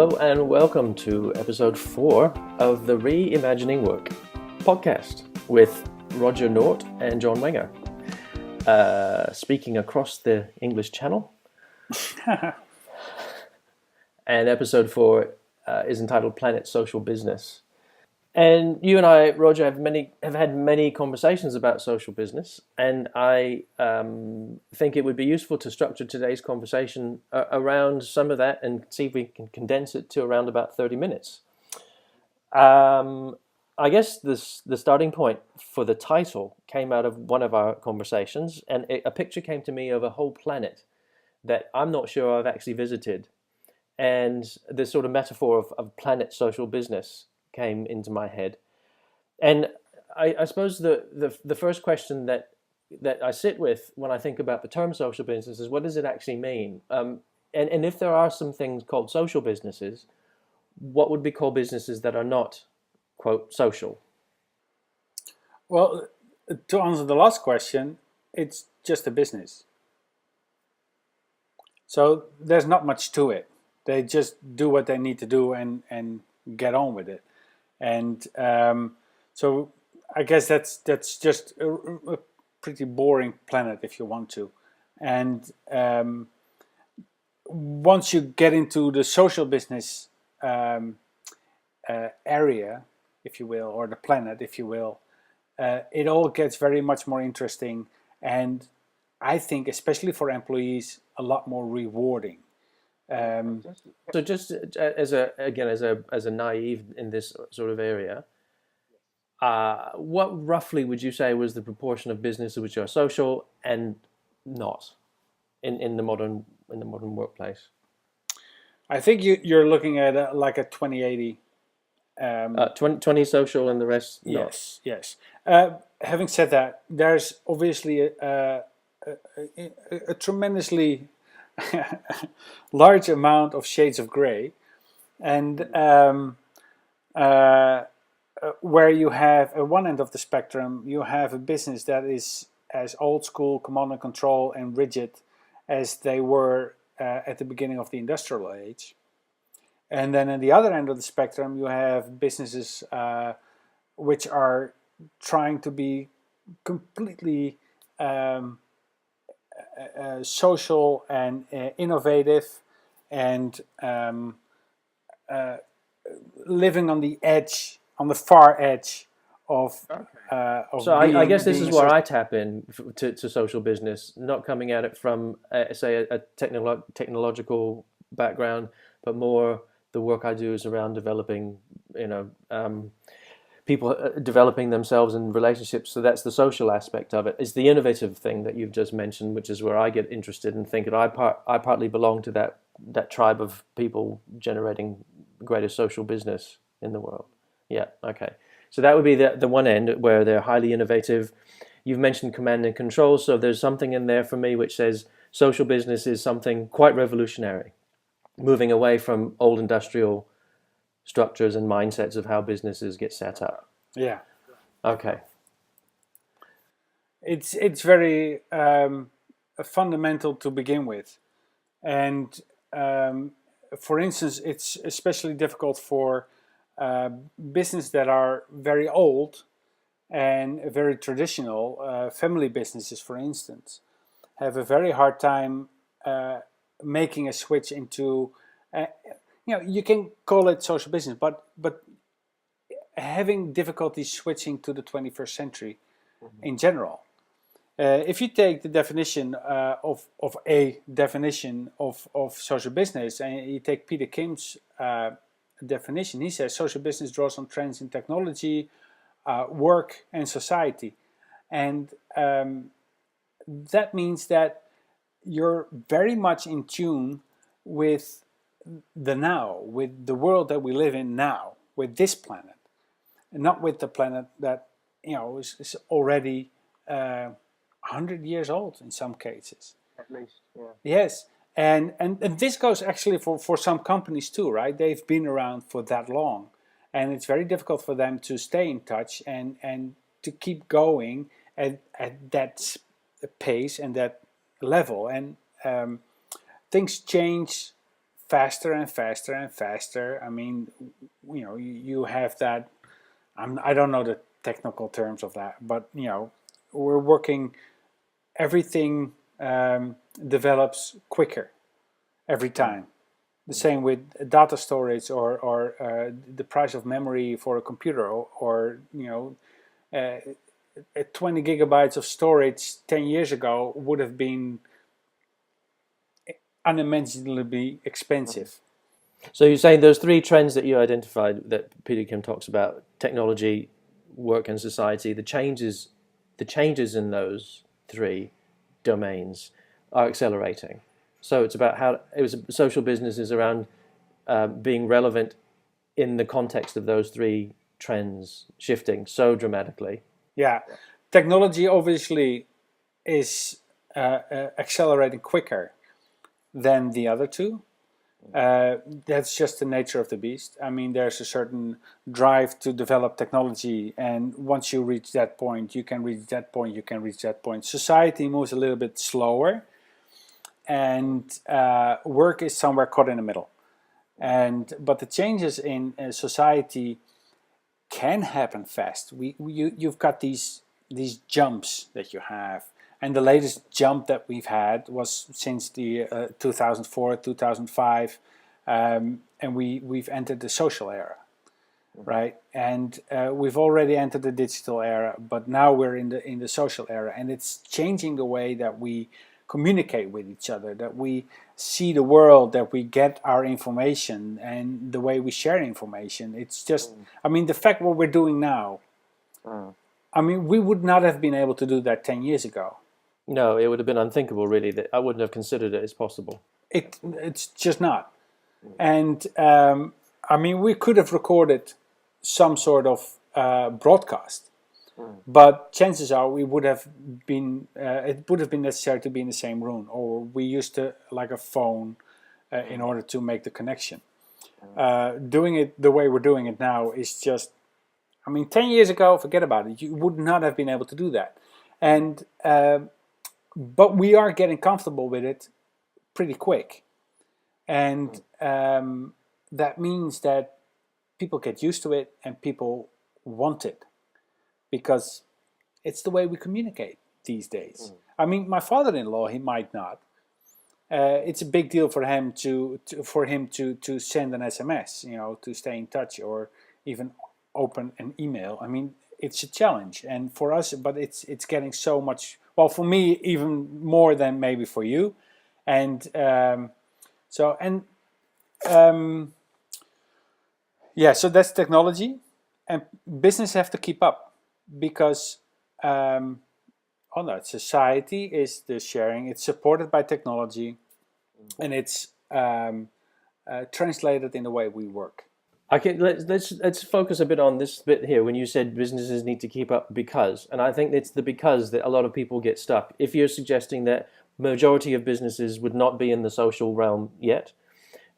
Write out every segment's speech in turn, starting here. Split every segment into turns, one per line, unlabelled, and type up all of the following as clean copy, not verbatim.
Hello and welcome to episode 4 of the Reimagining Work podcast with Roger Nort and John Wenger, speaking across the English Channel. And episode 4 is entitled Planet Social Business. And you and I, Roger, have had many conversations about social business, and I think it would be useful to structure today's conversation around some of that and see if we can condense it to around about 30 minutes. I guess the starting point for the title came out of one of our conversations, and a picture came to me of a whole planet that I'm not sure I've actually visited. And this sort of metaphor of planet social business came into my head. And I suppose the first question that I sit with when I think about the term social business is, what does it actually mean? And if there are some things called social businesses, what would we call businesses that are not, quote, social?
Well, to answer the last question, it's just a business. So there's not much to it. They just do what they need to do and get on with it. And so I guess that's just a pretty boring planet if you want to. And once you get into the social business area, if you will, or the planet, if you will, it all gets very much more interesting. And I think, especially for employees, a lot more rewarding.
So just as a naive in this sort of area, what roughly would you say was the proportion of businesses which are social and not in the modern workplace?
I think you're looking at like a 20-80.
20 social and the rest not.
Yes. Having said that, there's obviously a tremendously large amount of shades of gray, and where you have at one end of the spectrum, you have a business that is as old school, command and control, and rigid as they were at the beginning of the industrial age. And then at the other end of the spectrum, you have businesses which are trying to be completely social and innovative, and living on the edge, on the far edge of.
So I guess this is where I tap in to social business, not coming at it from say a technological background, but more the work I do is around developing, people developing themselves in relationships. So that's the social aspect of it. It's the innovative thing that you've just mentioned, which is where I get interested and think that I partly belong to that tribe of people generating greater social business in the world. Yeah, okay. So that would be the one end where they're highly innovative. You've mentioned command and control, so there's something in there for me which says social business is something quite revolutionary, moving away from old industrial structures and mindsets of how businesses get set up.
Yeah.
Okay.
It's very fundamental to begin with, and for instance, it's especially difficult for businesses that are very old and very traditional. Family businesses, for instance, have a very hard time making a switch into. You can call it social business, but having difficulty switching to the 21st century in general. If you take the definition of a definition of social business, and you take Peter Kim's definition, he says social business draws on trends in technology, work, and society. And that means that you're very much in tune with the now, with the world that we live in now, with this planet, and not with the planet that is already 100 years old in some cases.
At least, yeah.
Yes, and this goes actually for some companies too, right? They've been around for that long, and it's very difficult for them to stay in touch and to keep going at that pace and that level. And things change faster and faster and faster. I mean, you have that. I don't know the technical terms of that, but we're working. Everything develops quicker every time. The same with data storage or the price of memory for a computer, or 20 gigabytes of storage 10 years ago would have been unimaginably expensive.
So you're saying those three trends that you identified that Peter Kim talks about: technology, work, and society. The changes in those three domains are accelerating. So it's about how it was social businesses around being relevant in the context of those three trends shifting so dramatically.
Yeah, technology obviously is accelerating quicker than the other two. That's just the nature of the beast. I mean, there's a certain drive to develop technology, and once you reach that point, you can reach that point, you can reach that point. Society moves a little bit slower, and work is somewhere caught in the middle. But the changes in society can happen fast. You've got these jumps that you have, and the latest jump that we've had was since the 2004 2005, and we've entered the social era, right? And we've already entered the digital era, but now we're in the social era, and it's changing the way that we communicate with each other, that we see the world, that we get our information, and the way we share information. It's just, I mean, the fact what we're doing now, I mean, we would not have been able to do that 10 years ago.
No, it would have been unthinkable, really. That I wouldn't have considered it as possible.
It's just not. And I mean, we could have recorded some sort of broadcast, but chances are we would have been. It would have been necessary to be in the same room, or we used to like a phone in order to make the connection. Doing it the way we're doing it now is just. I mean, 10 years ago, forget about it. You would not have been able to do that, and but we are getting comfortable with it pretty quick, and that means that people get used to it and people want it because it's the way we communicate these days. I mean, my father-in-law, he might not. It's a big deal for him to send an SMS, to stay in touch, or even open an email. I mean, it's a challenge, and for us, but it's getting so much. Well, for me, even more than maybe for you, and so that's technology, and business have to keep up because society is the sharing. It's supported by technology, and it's translated in the way we work.
Okay, let's focus a bit on this bit here. When you said businesses need to keep up because, and I think it's the because that a lot of people get stuck. If you're suggesting that majority of businesses would not be in the social realm yet,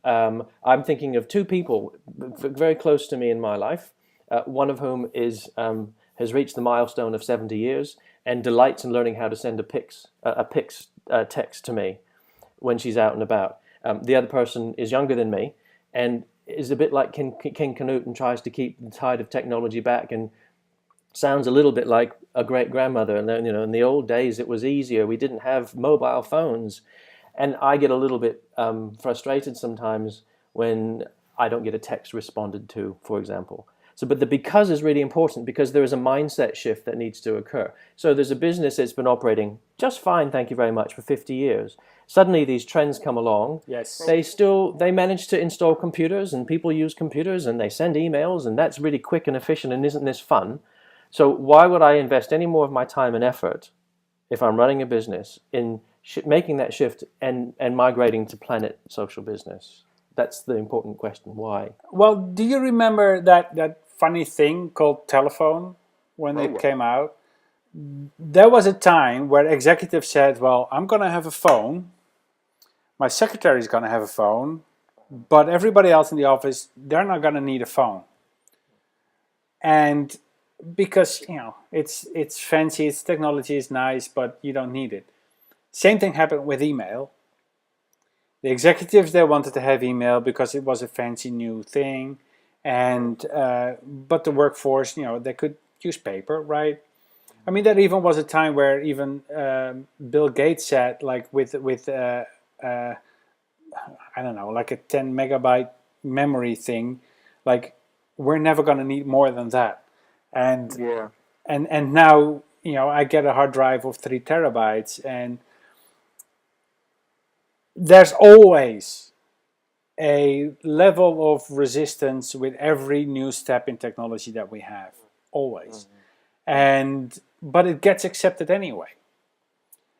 I'm thinking of two people very close to me in my life. One of whom has reached the milestone of 70 years and delights in learning how to send a Pix text to me when she's out and about. The other person is younger than me and is a bit like King Canute and tries to keep the tide of technology back and sounds a little bit like a great-grandmother. And in the old days it was easier. We didn't have mobile phones. And I get a little bit frustrated sometimes when I don't get a text responded to, for example. But the because is really important because there is a mindset shift that needs to occur. So there's a business that's been operating just fine, thank you very much, for 50 years. Suddenly these trends come along.
Yes.
They manage to install computers and people use computers and they send emails and that's really quick and efficient and isn't this fun? So why would I invest any more of my time and effort if I'm running a business in making that shift and migrating to planet social business? That's the important question. Why?
Well, do you remember that funny thing called telephone when it came out? There was a time where executives said, well, I'm going to have a phone, my secretary is going to have a phone, but everybody else in the office, they're not going to need a phone. And because, it's fancy, it's technology is nice, but you don't need it. Same thing happened with email. The executives, they wanted to have email because it was a fancy new thing, and but the workforce, they could use paper, right? I mean, there even was a time where even Bill Gates said, like with I don't know, like a 10 megabyte memory thing, like we're never going to need more than that. And
Yeah.
and now, I get a hard drive of 3 terabytes, and there's always a level of resistance with every new step in technology that we have, always. And but it gets accepted anyway.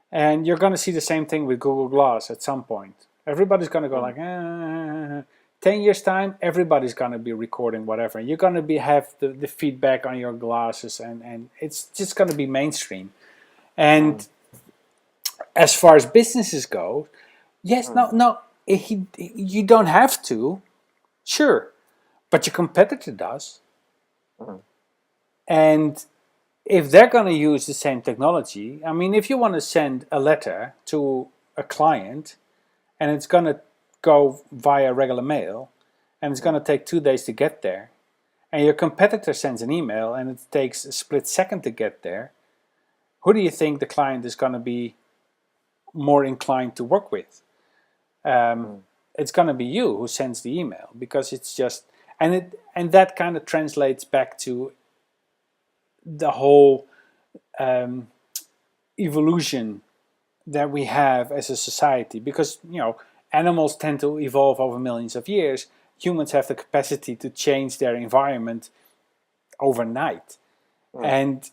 And you're going to see the same thing with Google Glass at some point. Everybody's going to go like, 10 years time, everybody's going to be recording whatever. You're going to have the feedback on your glasses, and it's just going to be mainstream. And as far as businesses go, yes, no, you don't have to, sure, but your competitor does. And if they're going to use the same technology, I mean, if you want to send a letter to a client and it's going to go via regular mail and it's going to take 2 days to get there, and your competitor sends an email and it takes a split second to get there, who do you think the client is going to be more inclined to work with? It's going to be you who sends the email, because it's just, and that kind of translates back to the whole evolution that we have as a society, because animals tend to evolve over millions of years. Humans have the capacity to change their environment overnight, and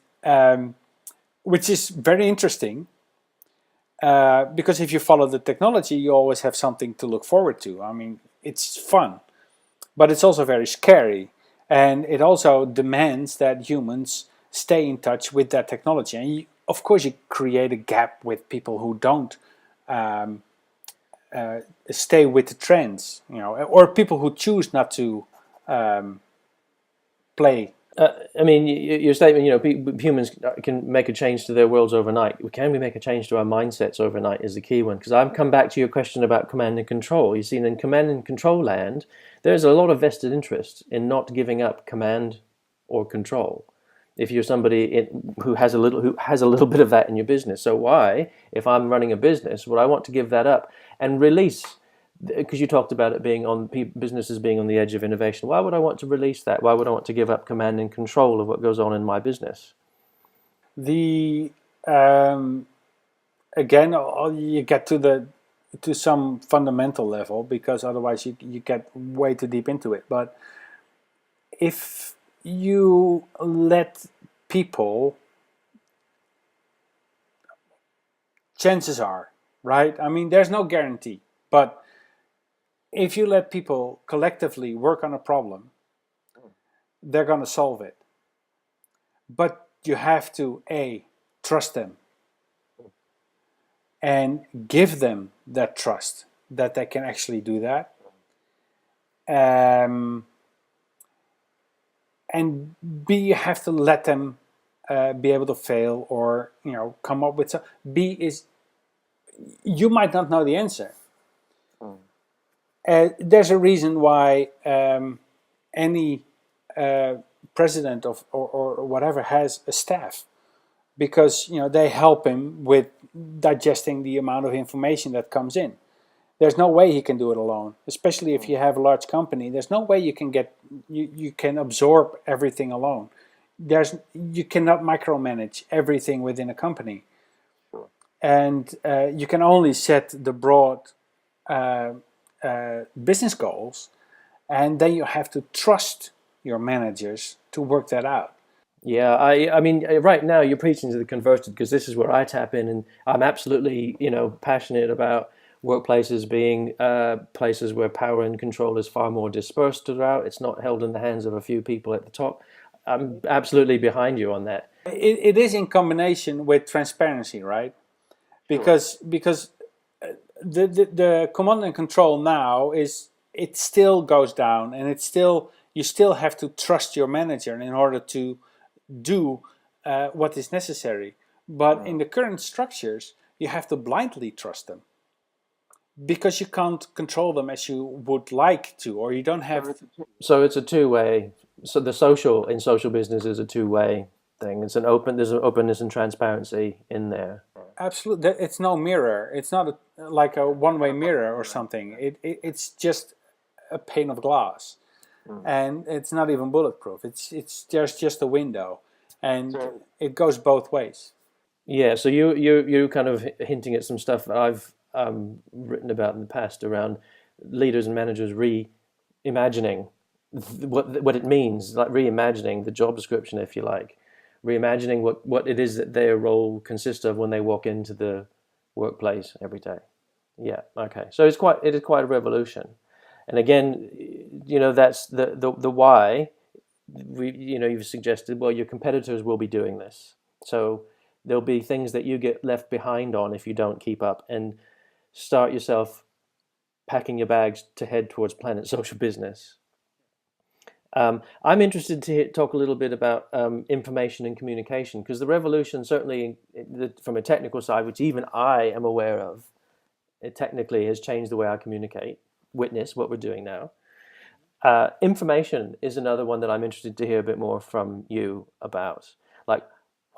which is very interesting, because if you follow the technology, you always have something to look forward to. I mean, it's fun, but it's also very scary, and it also demands that humans stay in touch with that technology. And of course, you create a gap with people who don't stay with the trends, or people who choose not to play.
I mean, your statement, humans can make a change to their worlds overnight. Can we make a change to our mindsets overnight is the key one. Because I've come back to your question about command and control. You see, in command and control land, there's a lot of vested interest in not giving up command or control. If you're somebody who has a little bit of that in your business, so why, if I'm running a business, would I want to give that up and release? Because you talked about it being on businesses being on the edge of innovation. Why would I want to release that? Why would I want to give up command and control of what goes on in my business?
The again, you get to some fundamental level, because otherwise you get way too deep into it. But if you let people, chances are, right? I mean, there's no guarantee, but if you let people collectively work on a problem, they're going to solve it. But you have to, trust them and give them that trust that they can actually do that. And B, you have to let them be able to fail, or come up with some. B is, you might not know the answer. There's a reason why any president or whatever has a staff, because they help him with digesting the amount of information that comes in. There's no way he can do it alone, especially if you have a large company. There's no way you can absorb everything alone. You cannot micromanage everything within a company, and you can only set the broad business goals, and then you have to trust your managers to work that out.
Yeah, I mean, right now you're preaching to the converted, because this is where I tap in, and I'm absolutely, passionate about workplaces being places where power and control is far more dispersed throughout. It's not held in the hands of a few people at the top. I'm absolutely behind you on that.
It is in combination with transparency, right? Because the command and control now is, it still goes down, and you still have to trust your manager in order to do what is necessary. But in the current structures, you have to blindly trust them. because you can't control them as you would like to, or you don't have.
So it's a two-way. So the social in social business is a two-way thing. There's an openness and transparency in there.
Absolutely, it's no mirror. It's not like a one-way mirror or something. It's just a pane of glass, and it's not even bulletproof. It's just a window, and it goes both ways.
Yeah, so you're kind of hinting at some stuff that I've written about in the past around leaders and managers reimagining what it means, like reimagining the job description, if you like, reimagining what it is that their role consists of when they walk into the workplace every day. Yeah, okay. So it is quite a revolution. And again, that's the why. You've suggested, well, your competitors will be doing this. So there'll be things that you get left behind on if you don't keep up, and start yourself packing your bags to head towards Planet Social Business. I'm interested to talk a little bit about information and communication, because the revolution, certainly from a technical side, which even I am aware of, it technically has changed the way I communicate, witness what we're doing now. Information is another one that I'm interested to hear a bit more from you about. Like,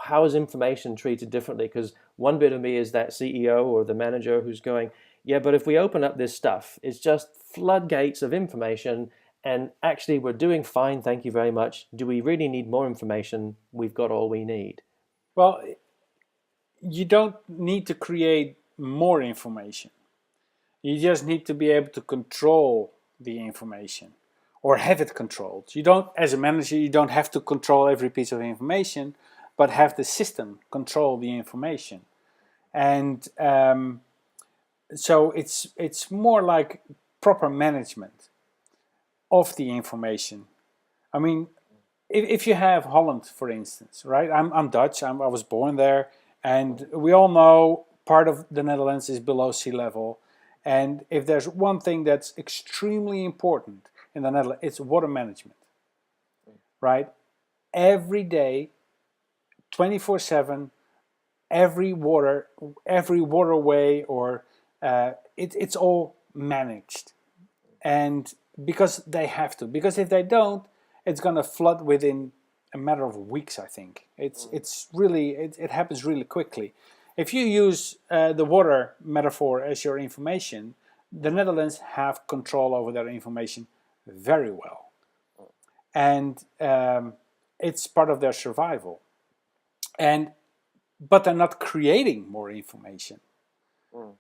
how is information treated differently? Because one bit of me is that CEO or the manager who's going, yeah, but if we open up this stuff, it's just floodgates of information, and actually we're doing fine, thank you very much. Do we really need more information? We've got all we need.
Well, you don't need to create more information. You just need to be able to control the information, or have it controlled. You don't, as a manager, you don't have to control every piece of information, but have the system control the information. And so it's more like proper management of the information. I mean, if you have Holland, for instance, right? I'm Dutch. I was born there, and we all know part of the Netherlands is below sea level. And if there's one thing that's extremely important in the Netherlands, it's water management, right? Every day, 24/7, every waterway, or it's all managed. And because they have to, because if they don't, it's going to flood within a matter of weeks. I think it's really it happens really quickly. If you use the water metaphor as your information, the Netherlands have control over their information very well, and it's part of their survival. And but they're not creating more information,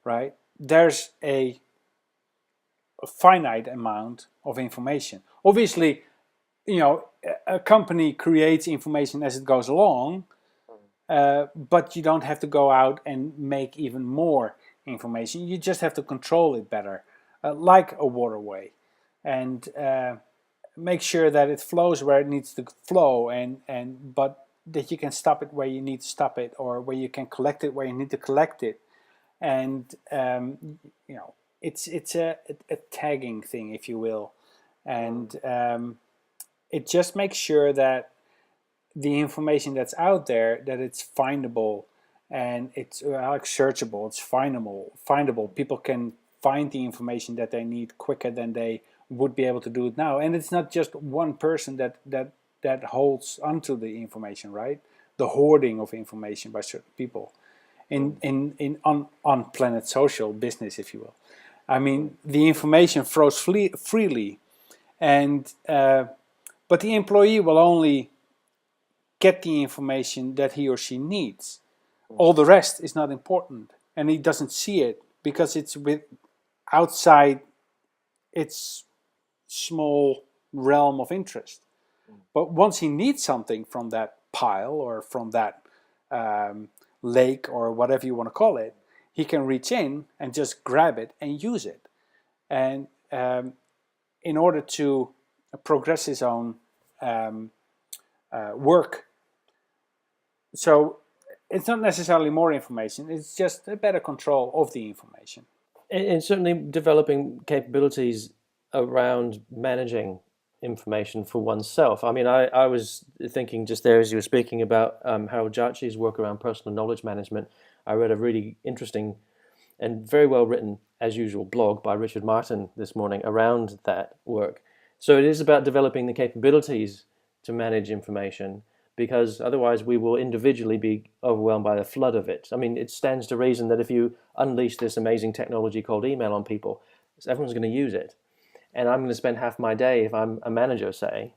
right? There's a finite amount of information. Obviously, a company creates information as it goes along, but you don't have to go out and make even more information. You just have to control it better, like a waterway, and make sure that it flows where it needs to flow, but that you can stop it where you need to stop it, or where you can collect it where you need to collect it. And it's a tagging thing, if you will, and it just makes sure that the information that's out there, that it's findable, and it's like searchable, it's findable. People can find the information that they need quicker than they would be able to do it now. And it's not just one person that holds onto the information, right? The hoarding of information by certain people on Planet Social Business, if you will. I mean, the information flows freely, and but the employee will only get the information that he or she needs. All the rest is not important, and he doesn't see it because it's outside its small realm of interest. But once he needs something from that pile, or from that lake, or whatever you want to call it, he can reach in and just grab it and use it. And in order to progress his own work. So it's not necessarily more information, it's just a better control of the information.
And certainly developing capabilities around managing information for oneself. I mean, I was thinking just there as you were speaking about Harold Jarchi's work around personal knowledge management. I read a really interesting and very well written, as usual, blog by Richard Martin this morning around that work. So it is about developing the capabilities to manage information, because otherwise we will individually be overwhelmed by the flood of it. I mean, it stands to reason that if you unleash this amazing technology called email on people, everyone's going to use it. And I'm going to spend half my day, if I'm a manager, say,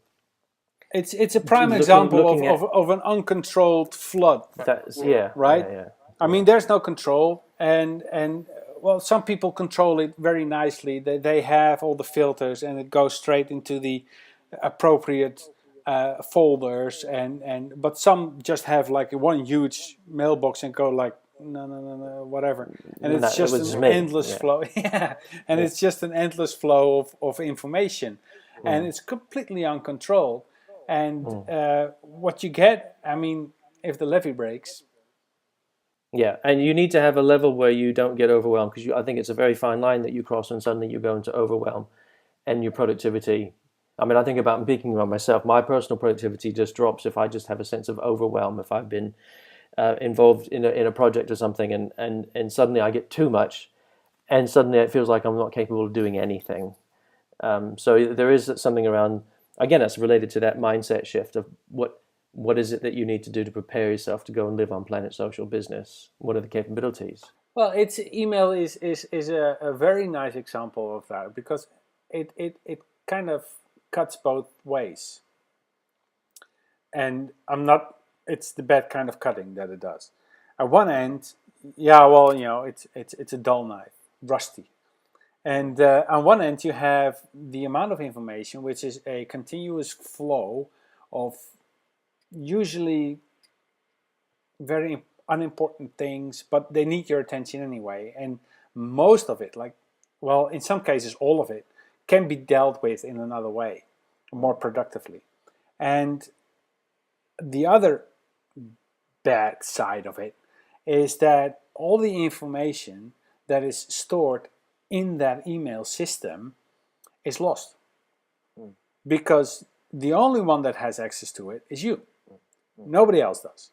It's a prime example of an uncontrolled flood.
That's yeah,
right?
yeah.
I mean, there's no control, and well, some people control it very nicely. They have all the filters, and it goes straight into the appropriate folders, but some just have like one huge mailbox and go like no, whatever, and it's just an endless flow. Yeah, and it's just an endless flow of information, and it's completely uncontrolled. And what you get, I mean, if the levee breaks.
Yeah, and you need to have a level where you don't get overwhelmed, because I think it's a very fine line that you cross and suddenly you go into overwhelm and your productivity. I mean, I think about speaking about myself. My personal productivity just drops if I just have a sense of overwhelm, if I've been involved in a project or something, and suddenly I get too much, and suddenly it feels like I'm not capable of doing anything. So there is something around, again, that's related to that mindset shift of what is it that you need to do to prepare yourself to go and live on Planet Social business? What are the capabilities?
Well, email is a very nice example of that, because it kind of cuts both ways. And it's the bad kind of cutting that it does. At one end, yeah, well, it's a dull knife, rusty. And on one end, you have the amount of information, which is a continuous flow of usually very unimportant things, but they need your attention anyway. And most of it, well, in some cases, all of it, can be dealt with in another way, more productively. And the other bad side of it is that all the information that is stored in that email system is lost, because the only one that has access to it is you. Nobody else does.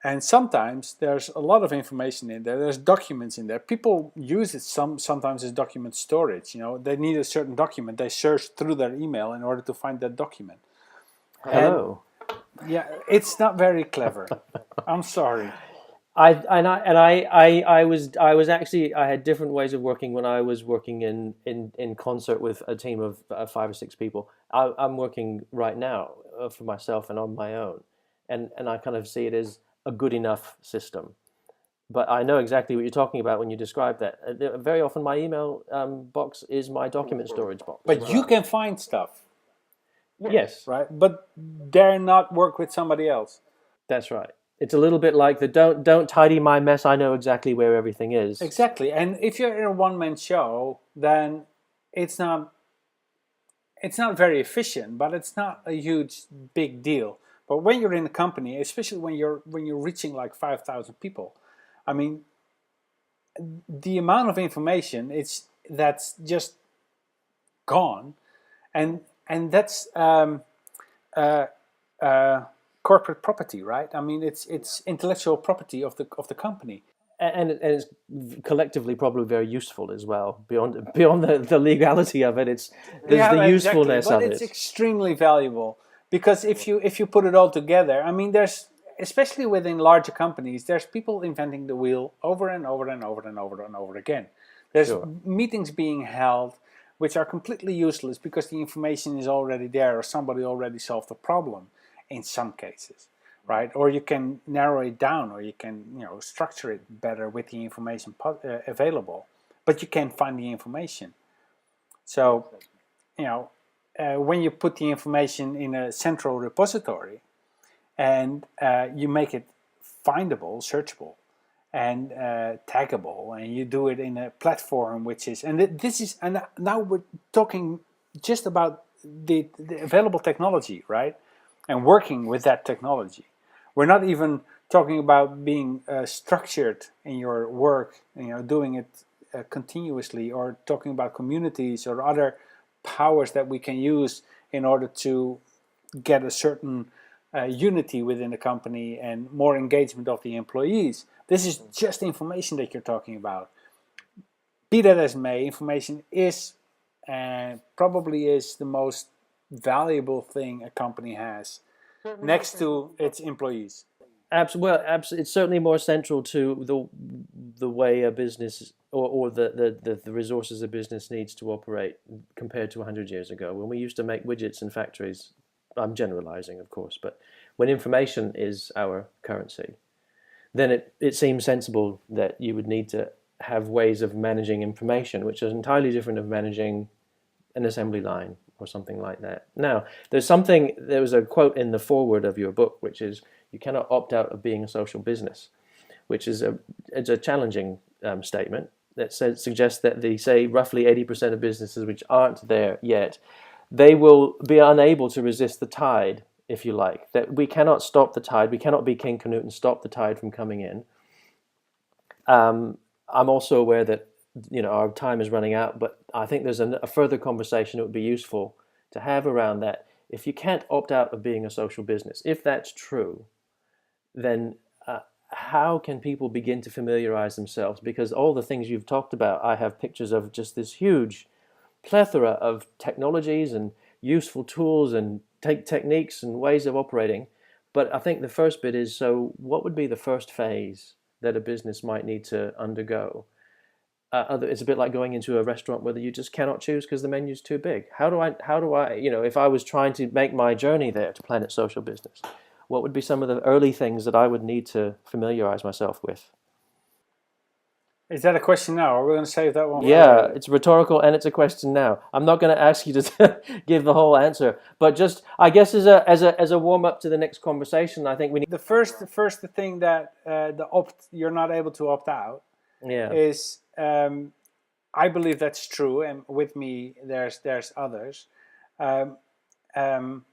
And sometimes there's a lot of information in there. There's documents in there. People use it sometimes as document storage. They need a certain document. They search through their email in order to find that document.
Hello.
And, yeah, it's not very clever. I'm sorry.
I had different ways of working when I was working in concert with a team of 5 or 6 people. I'm working right now for myself and on my own, and I kind of see it as a good enough system. But I know exactly what you're talking about when you describe that. Very often my email box is my document storage box.
But you can find stuff.
Yes.
Right? But dare not work with somebody else.
That's right. It's a little bit like the don't tidy my mess, I know exactly where everything is.
Exactly. And if you're in a one-man show, then it's not very efficient, but it's not a huge big deal. But when you're in a company, especially when you're reaching like 5,000 people, I mean, the amount of information that's just gone, and that's corporate property, right? I mean, it's intellectual property of the company.
And it's collectively probably very useful as well. Beyond the legality of it, there's the usefulness
of
it.
It's extremely valuable, because if you put it all together, I mean, there's, especially within larger companies, there's people inventing the wheel over and over and over and over and over again. There's meetings being held which are completely useless because the information is already there, or somebody already solved the problem in some cases. Right, or you can narrow it down, or you can structure it better with the information available, but you can't find the information. So, when you put the information in a central repository, and you make it findable, searchable, and taggable, and you do it in a platform which is, and now we're talking just about the available technology, right, and working with that technology. We're not even talking about being structured in your work, doing it continuously, or talking about communities or other powers that we can use in order to get a certain unity within the company and more engagement of the employees. This is just information that you're talking about. be that as may, information is probably is the most valuable thing a company has next to its employees.
It's certainly more central to the way a business or the resources a business needs to operate compared to 100 years ago when we used to make widgets in factories. I'm generalizing, of course, but when information is our currency, then it seems sensible that you would need to have ways of managing information, which is entirely different of managing an assembly line or something like that. Now, there was a quote in the foreword of your book, which is, you cannot opt out of being a social business, which is it's a challenging statement that suggests that say roughly 80% of businesses which aren't there yet, they will be unable to resist the tide, if you like. That we cannot stop the tide. We cannot be King Canute and stop the tide from coming in. I'm also aware that our time is running out, but I think there's a further conversation that would be useful to have around that. If you can't opt out of being a social business, if that's true, then how can people begin to familiarize themselves? Because all the things you've talked about, I have pictures of just this huge plethora of technologies and useful tools and techniques and ways of operating. But I think the first bit is, so what would be the first phase that a business might need to undergo? It's a bit like going into a restaurant where you just cannot choose because the menu's too big. How do I, if I was trying to make my journey there to Planet Social Business, what would be some of the early things that I would need to familiarize myself with?
Is that a question now, or we're going to save that one for
Yeah,
later?
it's rhetorical and it's a question now. I'm not going to ask you to give the whole answer, but just, I guess, as a warm up to the next conversation, I think we need.
The first thing that you're not able to opt out
Yeah,
is, I believe that's true, and with me there's others. Um, um,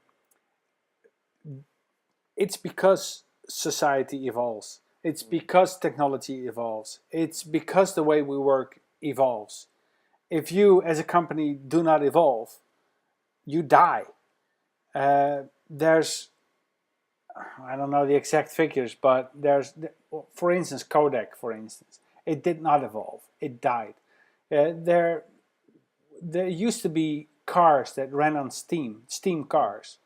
it's because society evolves. It's because technology evolves. It's because the way we work evolves. If you, as a company, do not evolve, you die. There's, I don't know the exact figures, but for instance, Kodak, for instance, it did not evolve. It died. There used to be cars that ran on steam cars.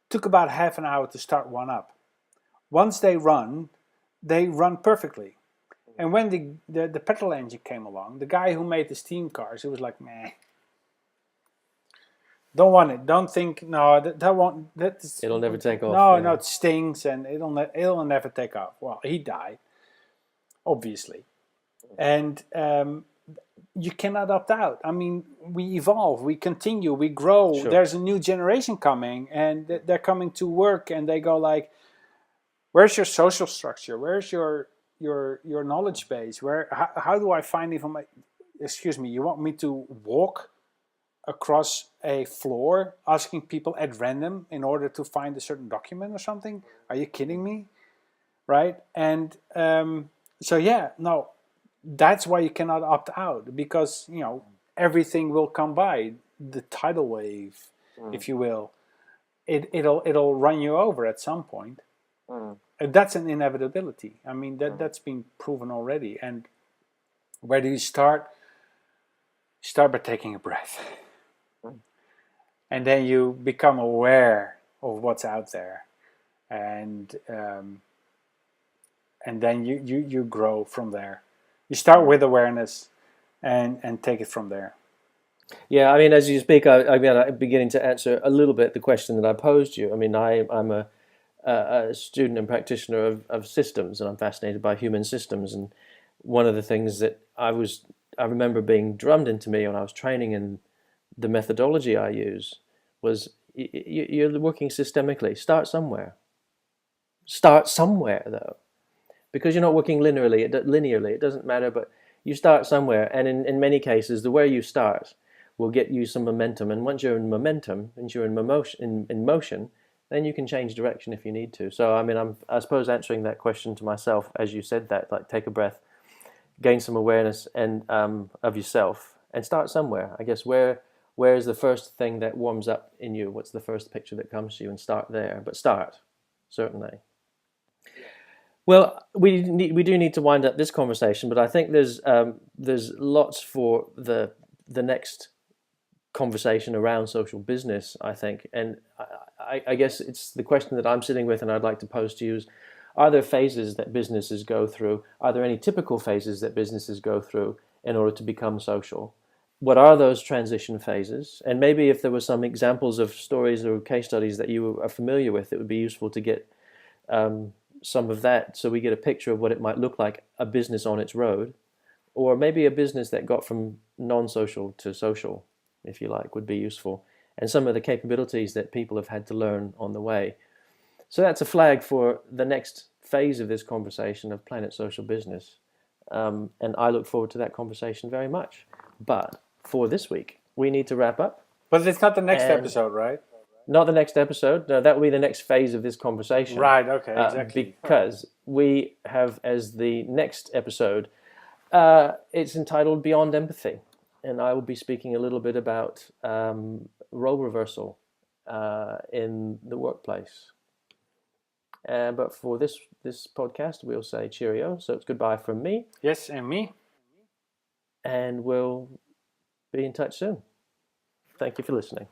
Took about half an hour to start one up. Once they run perfectly. And when the petrol engine came along, the guy who made the steam cars, he was like, meh, don't want it. Don't think, no, that won't, that's,
it'll never take off.
no,
Yeah.
no, it stings and it'll never take off. Well, he died, obviously. And you cannot opt out. I mean, we evolve, we continue, we grow.
Sure.
There's a new generation coming, and they're coming to work, and they go like, where's your social structure? Where's your knowledge base? How do I find information? Excuse me, you want me to walk across a floor asking people at random in order to find a certain document or something? Are you kidding me? Right? And so yeah, no, that's why you cannot opt out, because everything will come by, the tidal wave, if you will. It'll run you over at some point. And that's an inevitability. I mean, that's been proven already. And where do you start? Start by taking a breath. And then you become aware of what's out there. And then you grow from there. You start with awareness and take it from there.
Yeah, I mean, as you speak, I'm beginning to answer a little bit the question that I posed you. I mean, I'm a student and practitioner of systems, and I'm fascinated by human systems. And one of the things that I remember being drummed into me when I was training in the methodology I use was, you're working systemically. Start somewhere. Start somewhere, though, because you're not working linearly. It doesn't matter, but you start somewhere. And in many cases, the where you start will get you some momentum. And once you're in momentum, and you're in motion, then you can change direction if you need to. So, I mean, I suppose answering that question to myself, as you said that, like, take a breath, gain some awareness and of yourself, and start somewhere. I guess where is the first thing that warms up in you? What's the first picture that comes to you? And start there. But start, certainly. Well, we do need to wind up this conversation, but I think there's lots for the next conversation around social business, I think. And I guess it's the question that I'm sitting with and I'd like to pose to you is, are there phases that businesses go through? Are there any typical phases that businesses go through in order to become social? What are those transition phases? And maybe if there were some examples of stories or case studies that you are familiar with, it would be useful to get some of that so we get a picture of what it might look like, a business on its road, or maybe a business that got from non-social to social, if you like, would be useful, and some of the capabilities that people have had to learn on the way. So that's a flag for the next phase of this conversation of Planet Social Business. And I look forward to that conversation very much. But for this week, we need to wrap up.
But it's not the next
And
episode, right?
not the next episode. No, that will be the next phase of this conversation.
Right, okay, exactly.
Because we have as the next episode, it's entitled Beyond Empathy. And I will be speaking a little bit about role reversal in the workplace. But for this podcast, we'll say cheerio. So it's goodbye from me.
Yes, and me.
And we'll be in touch soon. Thank you for listening.